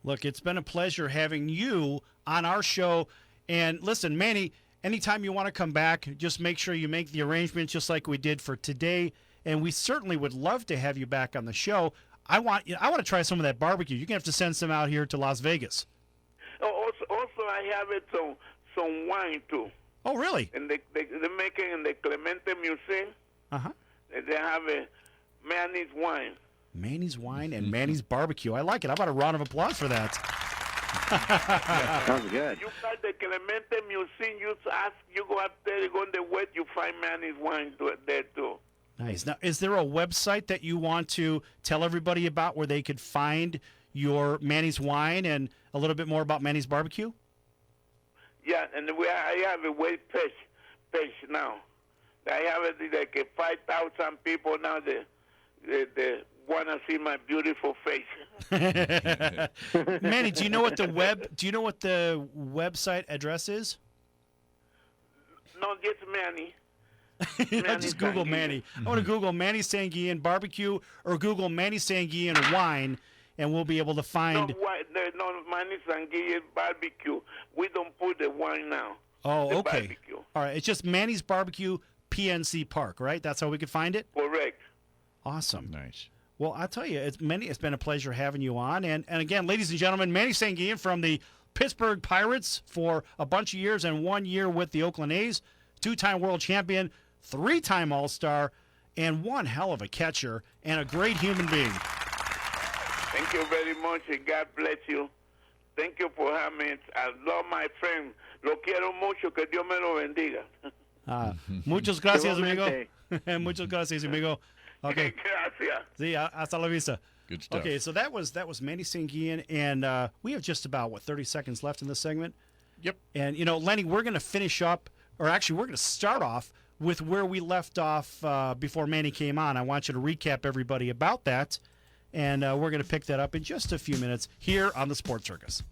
Look, it's been a pleasure having you on our show. And listen, Manny, anytime you want to come back, just make sure you make the arrangements just like we did for today. And we certainly would love to have you back on the show. I want to try some of that barbecue. You're going to have to send some out here to Las Vegas. Oh, also I have it some wine, too. Oh, really? And they're making in the Clemente Museum. Uh-huh. They have a Manny's wine. Manny's wine and Manny's barbecue. I like it. How about a round of applause for that? Sounds good. You got the Clemente Museum. You go up there, you go on the web, you find Manny's wine there, too. Nice. Now, is there a website that you want to tell everybody about where they could find your Manny's wine and a little bit more about Manny's barbecue? Yeah, and I have a web page now. I have it like 5,000 people now. They want to see my beautiful face. Manny, do you know what the website address is? No, just Manny. I'll just Google Manny. I want to Google Manny Sanguillen barbecue or Google Manny Sanguillen wine, and we'll be able to find. No, Manny Sanguillen barbecue. We don't put the wine now. Oh, the okay. Barbecue. All right. It's just Manny's Barbecue, PNC Park, right? That's how we could find it? Correct. Awesome. Nice. Well, I'll tell you, it's been a pleasure having you on. And again, ladies and gentlemen, Manny Sanguillen from the Pittsburgh Pirates for a bunch of years and 1 year with the Oakland A's, 2-time world champion, 3-time All-Star, and one hell of a catcher and a great human being. Thank you very much, and God bless you. Thank you for having me. I love my friend. Lo quiero mucho. Que Dios me lo bendiga. Muchas gracias, amigo. Muchas gracias, amigo. Okay. Gracias. See, hasta la vista. Good stuff. Okay, so that was Manny Sanguillen, and we have just about 30 seconds left in this segment. Yep. And Lenny, we're going to finish up, or actually, we're going to start off with where we left off before Manny came on. I want you to recap everybody about that, and we're going to pick that up in just a few minutes here on the Sports Circus.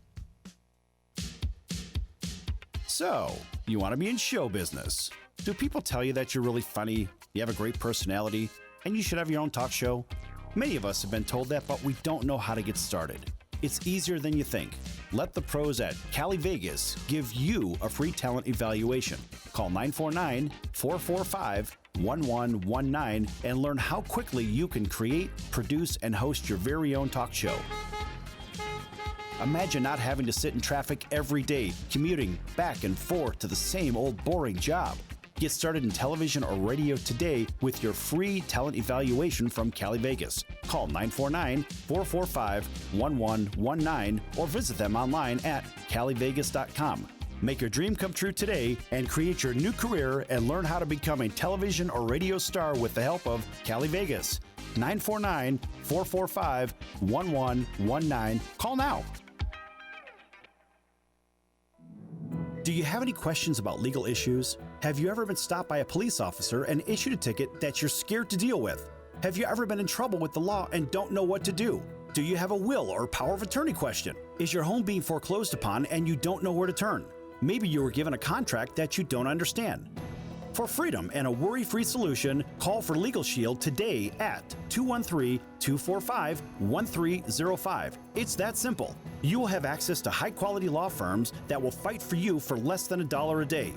So, you want to be in show business? Do people tell you that you're really funny, you have a great personality, and you should have your own talk show? Many of us have been told that, but we don't know how to get started. It's easier than you think. Let the pros at Cali Vegas give you a free talent evaluation. Call 949-445-1119 and learn how quickly you can create, produce, and host your very own talk show. Imagine not having to sit in traffic every day, commuting back and forth to the same old boring job. Get started in television or radio today with your free talent evaluation from Cali Vegas. Call 949-445-1119 or visit them online at calivegas.com. Make your dream come true today and create your new career and learn how to become a television or radio star with the help of Cali Vegas. 949-445-1119. Call now. Do you have any questions about legal issues? Have you ever been stopped by a police officer and issued a ticket that you're scared to deal with? Have you ever been in trouble with the law and don't know what to do? Do you have a will or power of attorney question? Is your home being foreclosed upon and you don't know where to turn? Maybe you were given a contract that you don't understand. For freedom and a worry-free solution, call for Legal Shield today at 213-245-1305. It's that simple. You will have access to high-quality law firms that will fight for you for less than $1 a day.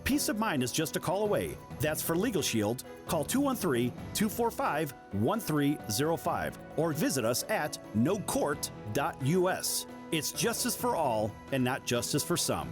Peace of mind is just a call away. That's for Legal Shield. Call 213-245-1305 or visit us at nocourt.us. It's justice for all and not justice for some.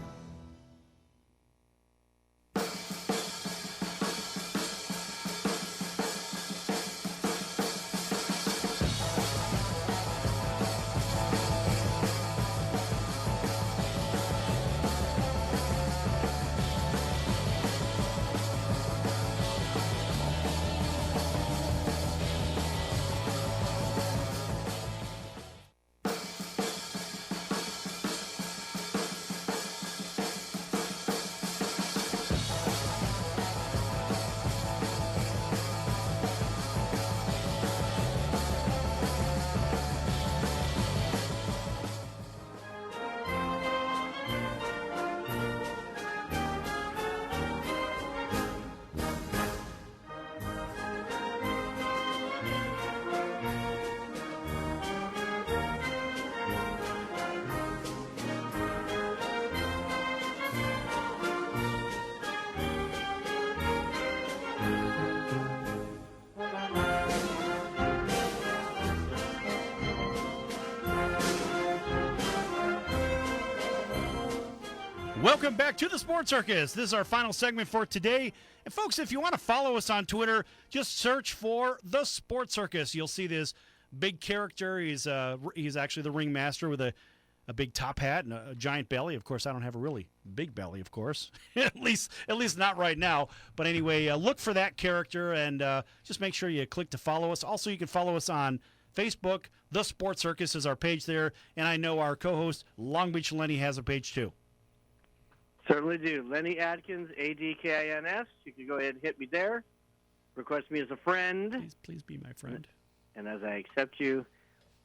Welcome back to the Sports Circus. This is our final segment for today. And folks, if you want to follow us on Twitter, just search for the Sports Circus. You'll see this big character. He's actually the ringmaster with a big top hat and a giant belly. Of course, I don't have a really big belly, of course. at least not right now. But anyway, look for that character and just make sure you click to follow us. Also, you can follow us on Facebook. The Sports Circus is our page there. And I know our co-host, Long Beach Lenny, has a page too. Certainly do. Lenny Adkins, Adkins. You can go ahead and hit me there. Request me as a friend. Please be my friend. And as I accept you,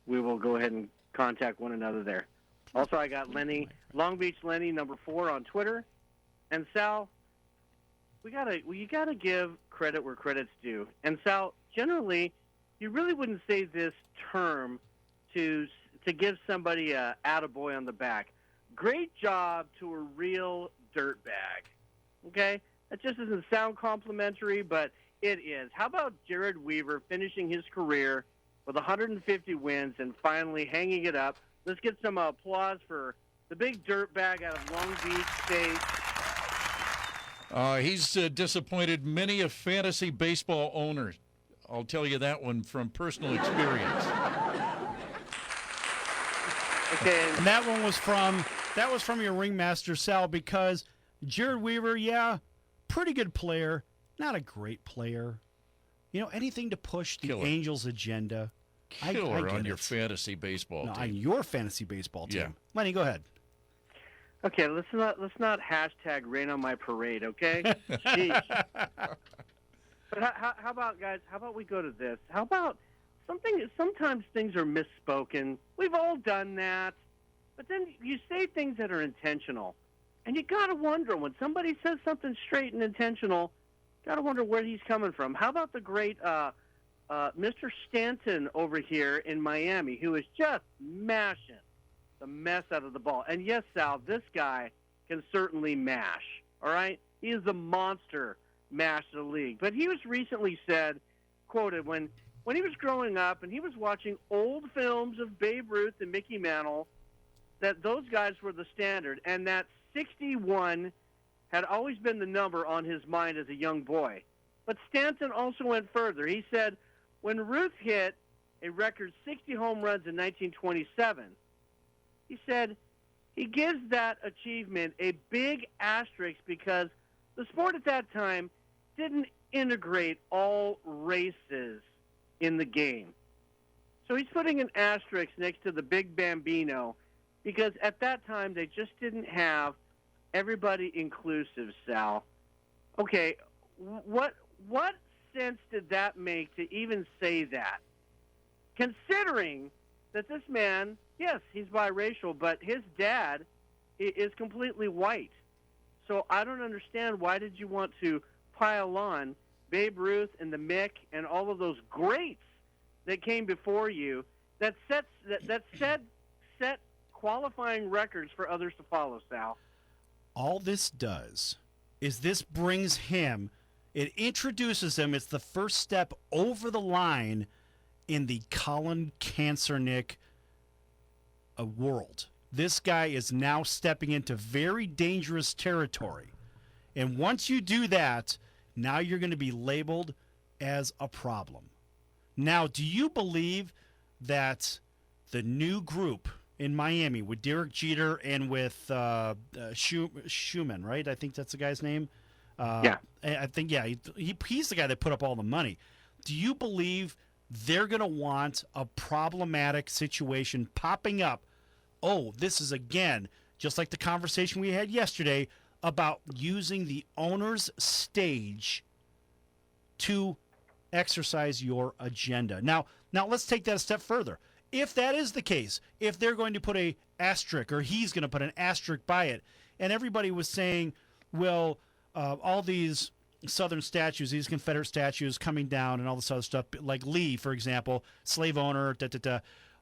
we will go ahead and contact one another there. Also, I got Lenny, Long Beach Lenny, #4 on Twitter. And Sal, you gotta give credit where credit's due. And Sal, generally, you really wouldn't say this term to give somebody a attaboy on the back. Great job to a real dirtbag. Okay? That just doesn't sound complimentary, but it is. How about Jared Weaver finishing his career with 150 wins and finally hanging it up? Let's get some applause for the big dirtbag out of Long Beach State. He's disappointed many a fantasy baseball owner. I'll tell you that one from personal experience. Okay. And that one was from your Ringmaster Sal, because Jared Weaver, yeah, pretty good player, not a great player. You know, anything to push the Angels' agenda. Killer on your fantasy baseball team. On your fantasy baseball team. Yeah. Lenny, go ahead. Okay, let's not hashtag rain on my parade, okay? Jeez. But how about, guys, how about we go to this? How about sometimes things are misspoken. We've all done that. But then you say things that are intentional. And you got to wonder, when somebody says something straight and intentional, got to wonder where he's coming from. How about the great Mr. Stanton over here in Miami, who is just mashing the mess out of the ball? And yes, Sal, this guy can certainly mash, all right? He is the monster mash of the league. But he was recently quoted, when he was growing up and he was watching old films of Babe Ruth and Mickey Mantle, that those guys were the standard, and that 61 had always been the number on his mind as a young boy. But Stanton also went further. He said, when Ruth hit a record 60 home runs in 1927, he said he gives that achievement a big asterisk because the sport at that time didn't integrate all races in the game. So he's putting an asterisk next to the Big Bambino because at that time they just didn't have everybody inclusive, Sal. Okay, what sense did that make to even say that? Considering that this man, yes, he's biracial, but his dad is completely white. So I don't understand, why did you want to pile on Babe Ruth and the Mick and all of those greats that came before you that set qualifying records for others to follow, Sal? All this does is this brings him, it introduces him, it's the first step over the line in the Colin Kaepernick world. This guy is now stepping into very dangerous territory. And once you do that, now you're going to be labeled as a problem. Now, do you believe that the new group in Miami with Derek Jeter and with Schumann, right? I think that's the guy's name. Yeah. I think, yeah, he's the guy that put up all the money. Do you believe they're going to want a problematic situation popping up? Oh, this is, again, just like the conversation we had yesterday about using the owner's stage to exercise your agenda. Now let's take that a step further. If that is the case, if they're going to put a asterisk, or he's going to put an asterisk by it, and everybody was saying, well, all these Southern statues, these Confederate statues coming down and all this other stuff, like Lee, for example, slave owner, da-da-da.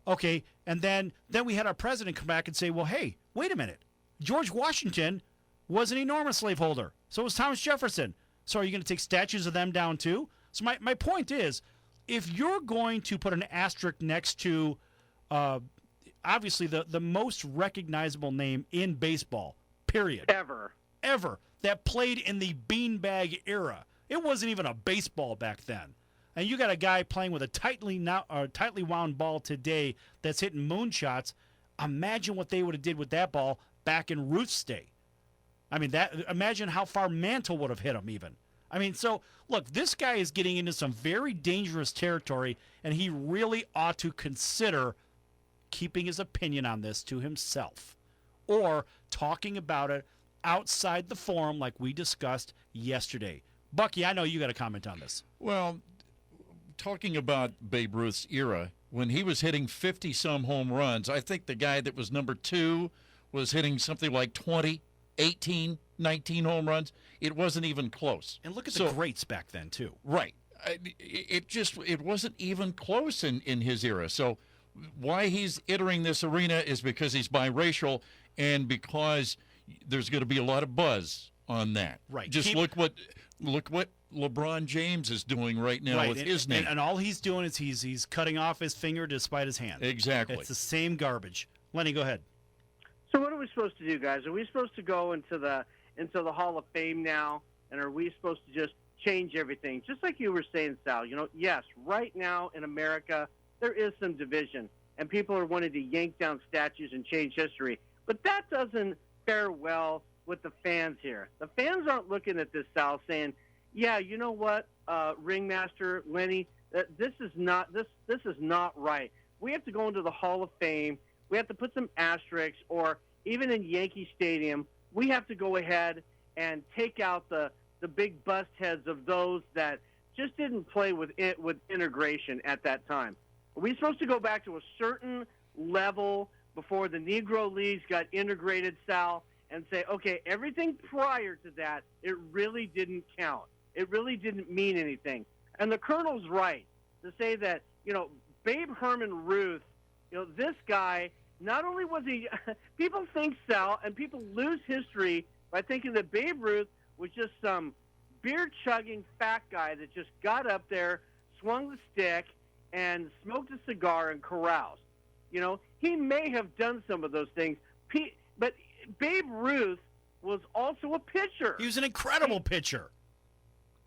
Okay, and then we had our president come back and say, well, hey, wait a minute. George Washington was an enormous slaveholder. So was Thomas Jefferson. So are you going to take statues of them down too? So my point is, if you're going to put an asterisk next to, obviously, the most recognizable name in baseball, period. Ever, that played in the beanbag era. It wasn't even a baseball back then. And you got a guy playing with a tightly wound ball today that's hitting moonshots. Imagine what they would have did with that ball back in Ruth's day. I mean, imagine how far Mantle would have hit him even. I mean, so, look, this guy is getting into some very dangerous territory, and he really ought to consider keeping his opinion on this to himself or talking about it outside the forum like we discussed yesterday. Bucky, I know you got a comment on this. Well, talking about Babe Ruth's era, when he was hitting 50-some home runs, I think the guy that was number 2 was hitting something like 20, 18, 19 home runs. It wasn't even close. And look at the greats back then, too. Right. It wasn't even close in his era. So why he's entering this arena is because he's biracial and because there's going to be a lot of buzz on that. Right. Just look what LeBron James is doing right now with his name. And all he's doing is he's cutting off his finger to spite his hand. Exactly. It's the same garbage. Lenny, go ahead. So what are we supposed to do, guys? Are we supposed to go into the Hall of Fame now, and are we supposed to just change everything? Just like you were saying, Sal, yes, right now in America, there is some division, and people are wanting to yank down statues and change history. But that doesn't fare well with the fans here. The fans aren't looking at this, Sal, saying, yeah, you know what, Ringmaster, Lenny, this is not right. We have to go into the Hall of Fame. We have to put some asterisks, or even in Yankee Stadium, we have to go ahead and take out the big bust heads of those that just didn't play with integration at that time. Are we supposed to go back to a certain level before the Negro Leagues got integrated, Sal, and say, okay, everything prior to that, it really didn't count. It really didn't mean anything. And the Colonel's right to say that, Babe Herman Ruth, this guy, not only was he, people think, Sal, and people lose history by thinking that Babe Ruth was just some beer-chugging fat guy that just got up there, swung the stick, and smoked a cigar and caroused. He may have done some of those things, but Babe Ruth was also a pitcher. He was an incredible pitcher.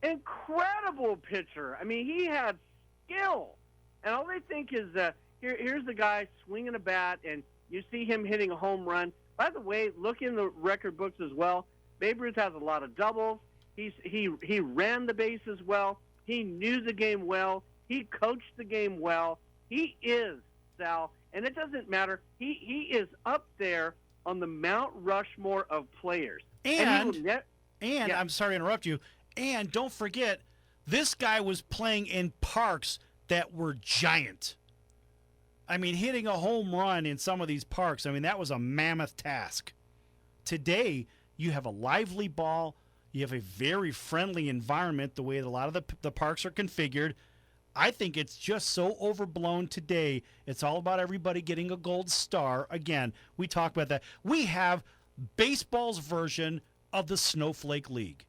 Incredible pitcher. I mean, he had skill. And all they think is, here's the guy swinging a bat, and you see him hitting a home run. By the way, look in the record books as well. Babe Ruth has a lot of doubles. He ran the bases well. He knew the game well. He coached the game well. He is, Sal, and it doesn't matter. He is up there on the Mount Rushmore of players. And I'm sorry to interrupt you, and don't forget, this guy was playing in parks that were giant. I mean, hitting a home run in some of these parks, that was a mammoth task. Today, you have a lively ball. You have a very friendly environment, the way that a lot of the parks are configured. I think it's just so overblown today. It's all about everybody getting a gold star. Again, we talk about that. We have baseball's version of the Snowflake League.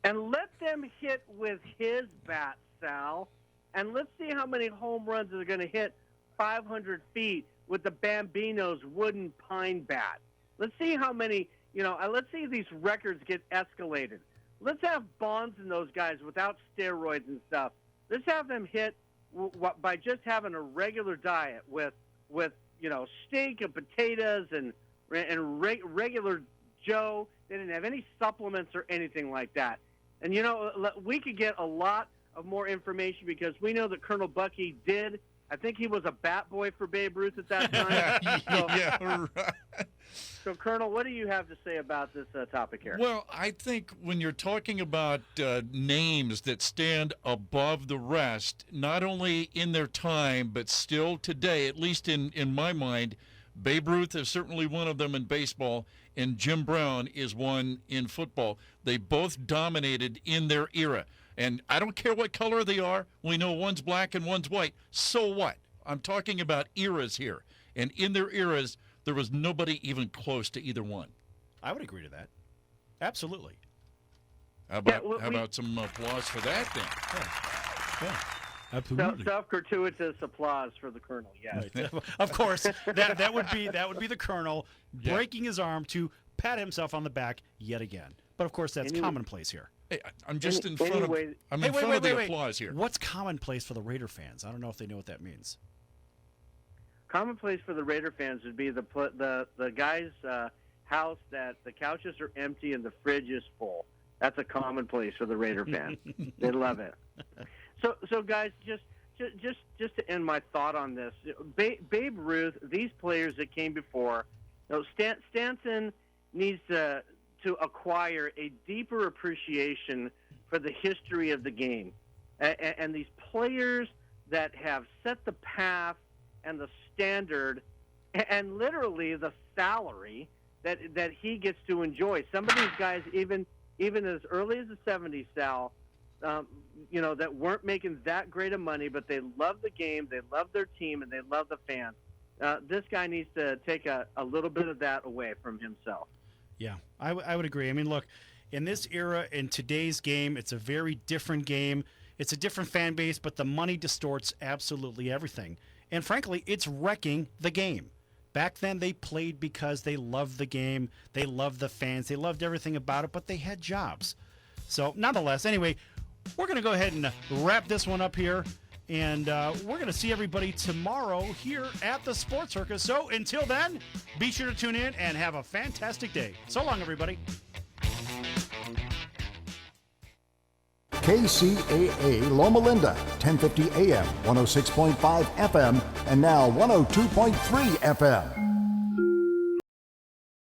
And let them hit with his bat, Sal. And let's see how many home runs they're going to hit 500 feet with the Bambino's wooden pine bat. Let's see how many, let's see these records get escalated. Let's have Bonds and those guys without steroids and stuff. Let's have them hit by just having a regular diet with steak and potatoes and regular Joe. They didn't have any supplements or anything like that. And, we could get a lot of more information because we know that Colonel Bucky did. I think he was a bat boy for Babe Ruth at that time. Yeah, right. So, Colonel, what do you have to say about this topic here? Well, I think when you're talking about names that stand above the rest, not only in their time, but still today, at least in my mind, Babe Ruth is certainly one of them in baseball, and Jim Brown is one in football. They both dominated in their era. And I don't care what color they are. We know one's black and one's white. So what? I'm talking about eras here. And in their eras, there was nobody even close to either one. I would agree to that. Absolutely. How about some applause for that then? Yeah. Absolutely. Self-gratuitous applause for the Colonel, yes. Right. Of course, that would be the Colonel breaking his arm to pat himself on the back yet again. But of course, that's commonplace here. Hey, I'm just in front of the applause here. What's commonplace for the Raider fans? I don't know if they know what that means. Commonplace for the Raider fans would be the guy's house that the couches are empty and the fridge is full. That's a commonplace for the Raider fan. They love it. So guys, just to end my thought on this, Babe Ruth, these players that came before, Stanton needs to acquire a deeper appreciation for the history of the game, and these players that have set the path and the standard, and literally the salary that he gets to enjoy. Some of these guys, even as early as the 70s, Sal, that weren't making that great of money, but they love the game, they love their team, and they love the fans. This guy needs to take a little bit of that away from himself. Yeah, I would agree. I mean, look, in this era, in today's game, it's a very different game. It's a different fan base, but the money distorts absolutely everything. And frankly, it's wrecking the game. Back then, they played because they loved the game, they loved the fans, they loved everything about it, but they had jobs. So, nonetheless, anyway, we're going to go ahead and wrap this one up here, and we're going to see everybody tomorrow here at the Sports Circus. So, until then, be sure to tune in and have a fantastic day. So long, everybody. KCAA Loma Linda, 1050 AM, 106.5 FM, and now 102.3 FM.